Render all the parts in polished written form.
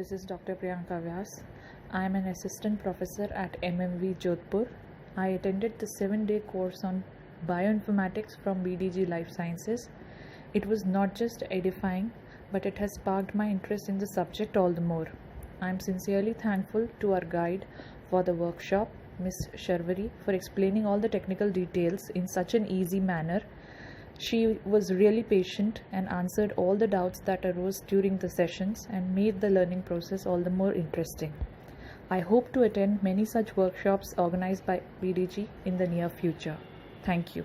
this is Dr. Priyanka Vyas. I am an assistant professor at MMV Jodhpur. I attended the 7-day course on bioinformatics from BDG Life Sciences. It was not just edifying, but it has sparked my interest in the subject all the more. I am sincerely thankful to our guide for the workshop, Ms. Sharvari, for explaining all the technical details in such an easy manner. She was really patient and answered all the doubts that arose during the sessions and made the learning process all the more interesting. I hope to attend many such workshops organized by BDG in the near future. Thank you.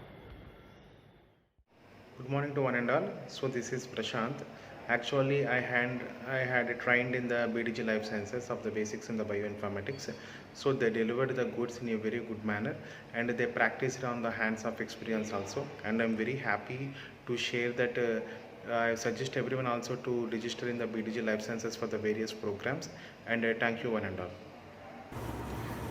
Good morning to one and all. So this is Prashant. Actually, I had trained in the BDG Life Sciences of the basics in the bioinformatics. So they delivered the goods in a very good manner, and they practiced on the hands of experience also. And I'm very happy to share that. I suggest everyone also to register in the BDG Life Sciences for the various programs. And thank you one and all.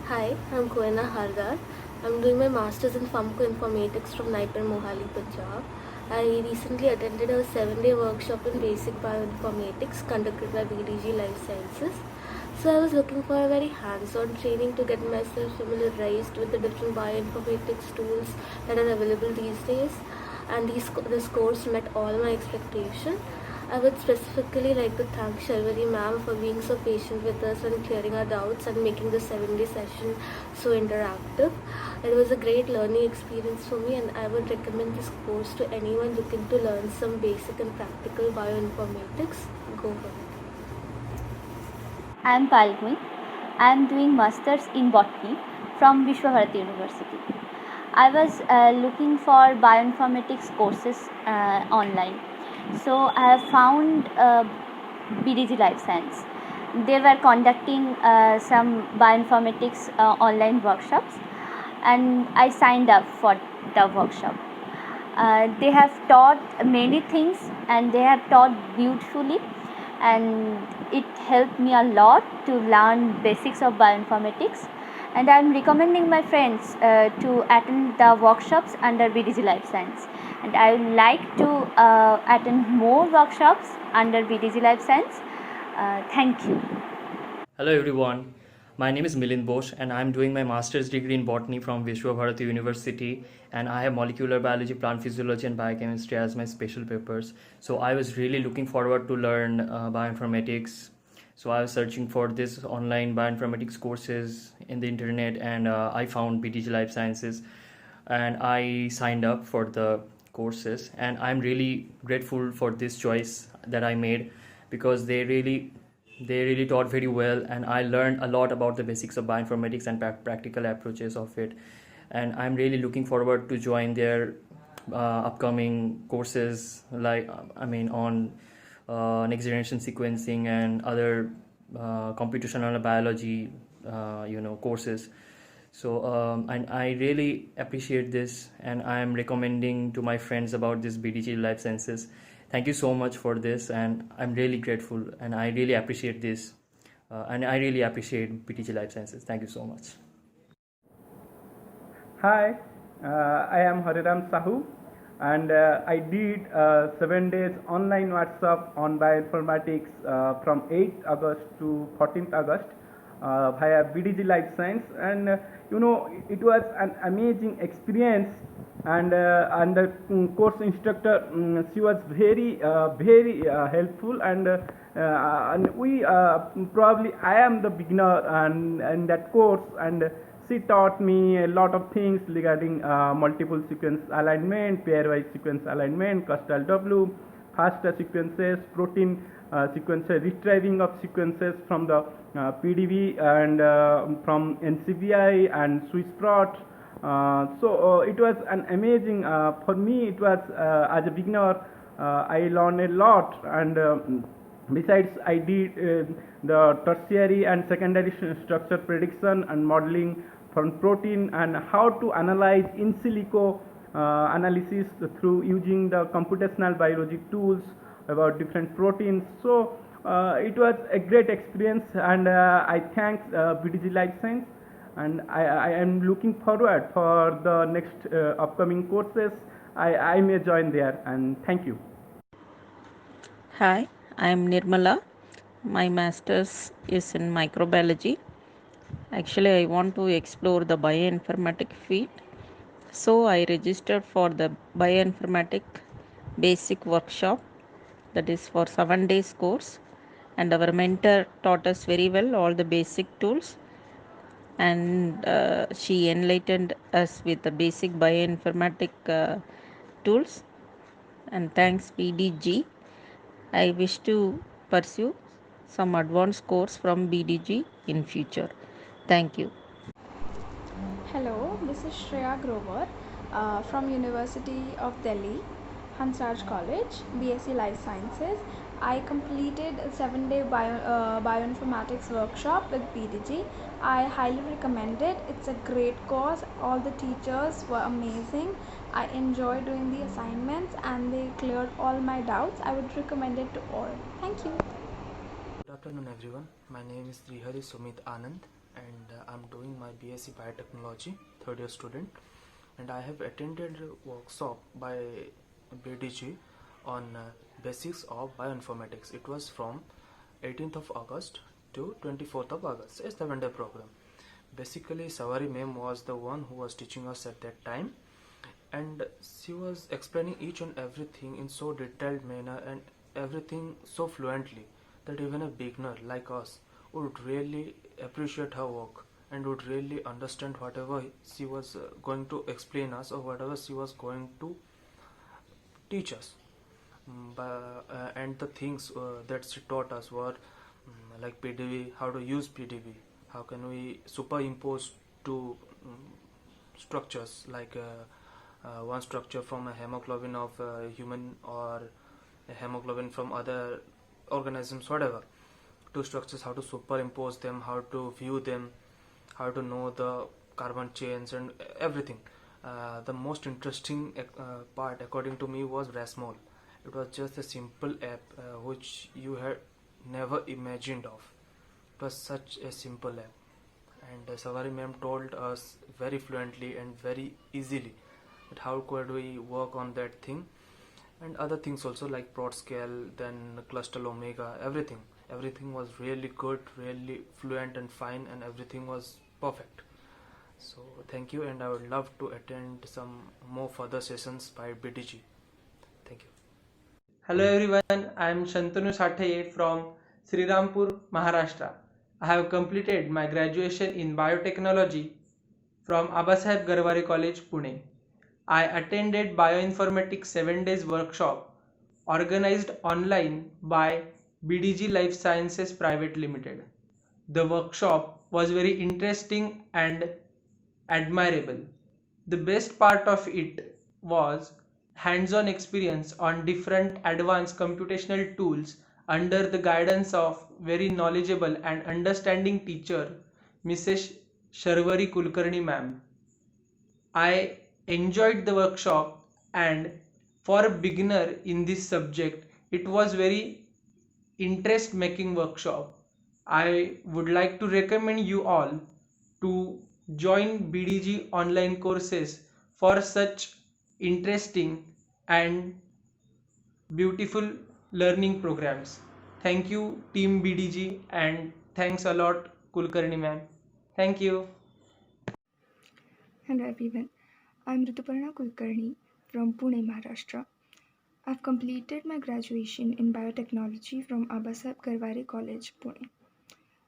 Hi, I'm Koena Hardar. I'm doing my Masters in Pharmacoinformatics from Naipur Mohali, Punjab. I recently attended a 7-day workshop in basic bioinformatics conducted by BDG Life Sciences. So I was looking for a very hands-on training to get myself familiarized with the different bioinformatics tools that are available these days. And this course met all my expectations. I would specifically like to thank Sharvari ma'am for being so patient with us and clearing our doubts and making the 7-day session so interactive. It was a great learning experience for me, and I would recommend this course to anyone looking to learn some basic and practical bioinformatics. Go for it. I am Palguni. I am doing Masters in Botany from Vishwabharati University. I was looking for bioinformatics courses online. So I have found BDG Life Science. They were conducting some bioinformatics online workshops, and I signed up for the workshop. They have taught many things, and they have taught beautifully, and it helped me a lot to learn basics of bioinformatics. And I am recommending my friends to attend the workshops under BDG Life Science. And I would like to attend more workshops under BDG Life Science. Thank you. Hello everyone, my name is Milind Bosch and I am doing my master's degree in botany from Vishwabharati University, and I have molecular biology, plant physiology and biochemistry as my special papers. So I was really looking forward to learn bioinformatics. So I was searching for this online bioinformatics courses in the internet, and I found BDG Life Sciences and I signed up for the courses, and I'm really grateful for this choice that I made, because they really taught very well, and I learned a lot about the basics of bioinformatics and practical approaches of it. And I'm really looking forward to join their upcoming courses, like on next generation sequencing and other computational biology courses. So and I really appreciate this, and I am recommending to my friends about this BDG Life Sciences. Thank you so much for this, and I'm really grateful, and I really appreciate this, and I really appreciate BDG Life Sciences. Thank you so much. Hi, I am Hariram Sahu, and I did 7 days online workshop on bioinformatics from 8th August to 14th August via BDG Life Science, and it was an amazing experience. And the course instructor, she was very helpful, and we probably I am the beginner and that course, and she taught me a lot of things regarding multiple sequence alignment, pairwise sequence alignment, Custal W, FASTA sequences, protein sequences, retrieving of sequences from the PDV and from NCBI and SwissProt. So it was an amazing, for me it was as a beginner, I learned a lot, and besides I did the tertiary and secondary structure prediction and modeling from protein, and how to analyze in silico analysis through using the computational biology tools about different proteins. So it was a great experience, and I thank BDG Life Science, and I am looking forward for the next upcoming courses. I may join there, and thank you. Hi, I am Nirmala. My master's is in microbiology. Actually, I want to explore the bioinformatics field. So, I registered for the bioinformatics basic workshop, that is for 7 days course, and our mentor taught us very well all the basic tools, and she enlightened us with the basic bioinformatics tools. And thanks BDG, I wish to pursue some advanced course from BDG in future. Thank you. Hello, this is Shreya Grover from University of Delhi, Hansraj College, BSc Life Sciences. I completed a 7-day bioinformatics workshop with BDG. I highly recommend it. It's a great course. All the teachers were amazing. I enjoyed doing the assignments and they cleared all my doubts. I would recommend it to all. Thank you. Good afternoon everyone, my name is Srihari Sumit Anand and I'm doing my BSc Biotechnology, third year student, and I have attended a workshop by BDG on basics of bioinformatics. It was from 18th of August to 24th of August, a 7-day program. Basically Savari ma'am was the one who was teaching us at that time, and she was explaining each and everything in so detailed manner and everything so fluently that even a beginner like us would really appreciate her work and would really understand whatever she was going to explain us or whatever she was going to teach us. And the things that she taught us were like PDB, how to use PDB, how can we superimpose two structures like one structure from a hemoglobin of a human or a hemoglobin from other organisms, whatever, two structures, how to superimpose them, how to view them, how to know the carbon chains and everything. The most interesting part according to me was Rasmol. It was just a simple app which you had never imagined of. It was such a simple app, and Savari ma'am told us very fluently and very easily that how could we work on that thing, and other things also like prot scale, then cluster omega, everything was really good, really fluent and fine, and everything was perfect. So thank you, and I would love to attend some more further sessions by BDG. Thank you. Hello everyone, I am Shantanu Sathaye from Srirampur, Maharashtra. I have completed my graduation in biotechnology from Abasaheb Garware College, Pune. I attended bioinformatics 7 days workshop organized online by BDG Life Sciences Private Limited. The workshop was very interesting and admirable. The best part of it was hands-on experience on different advanced computational tools under the guidance of very knowledgeable and understanding teacher, Mrs. Sharvari Kulkarni ma'am. I enjoyed the workshop, and for a beginner in this subject it was very interest making workshop. I would like to recommend you all to join BDG online courses for such interesting and beautiful learning programs. Thank you team BDG, and thanks a lot Kulkarni ma'am. Thank you. Hello everyone, I'm Rituparna Kulkarni from Pune, Maharashtra. I've completed my graduation in biotechnology from Abasaheb Garware College, Pune.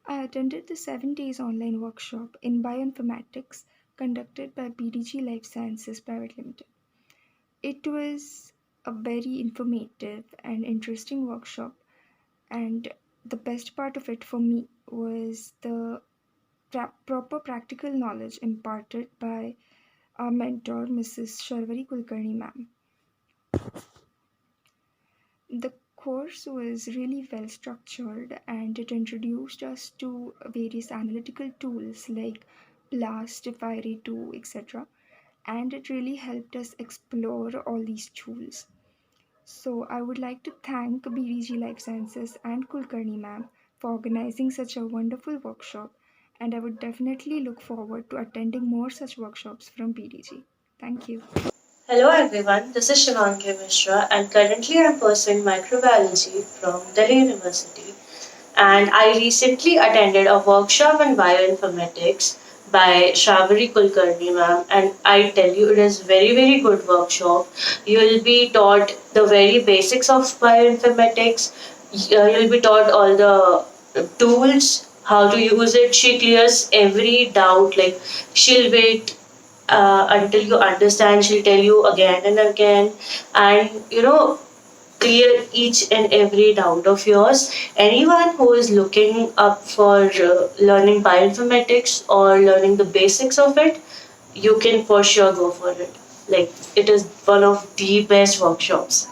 I attended the 7 days online workshop in bioinformatics conducted by BDG Life Sciences Private Limited. It was a very informative and interesting workshop, and the best part of it for me was the proper practical knowledge imparted by our mentor, Mrs. Sharvari Kulkarni ma'am. The course was really well structured, and it introduced us to various analytical tools like BLAST, FIRE2, etc. And it really helped us explore all these tools. So I would like to thank BDG Life Sciences and Kulkarni ma'am for organizing such a wonderful workshop, and I would definitely look forward to attending more such workshops from BDG. Thank you. Hello everyone, this is Shivangi Mishra and currently I am pursuing microbiology from Delhi University. and I recently attended a workshop in bioinformatics by Shravari Kulkarni ma'am, and I tell you it is very good workshop. You will be taught the very basics of bioinformatics. You'll be taught all the tools, how to use it. She clears every doubt. Like she'll wait until you understand. She'll tell you again and again, and clear each and every doubt of yours. Anyone who is looking up for learning bioinformatics or learning the basics of it, you can for sure go for it. Like it is one of the best workshops.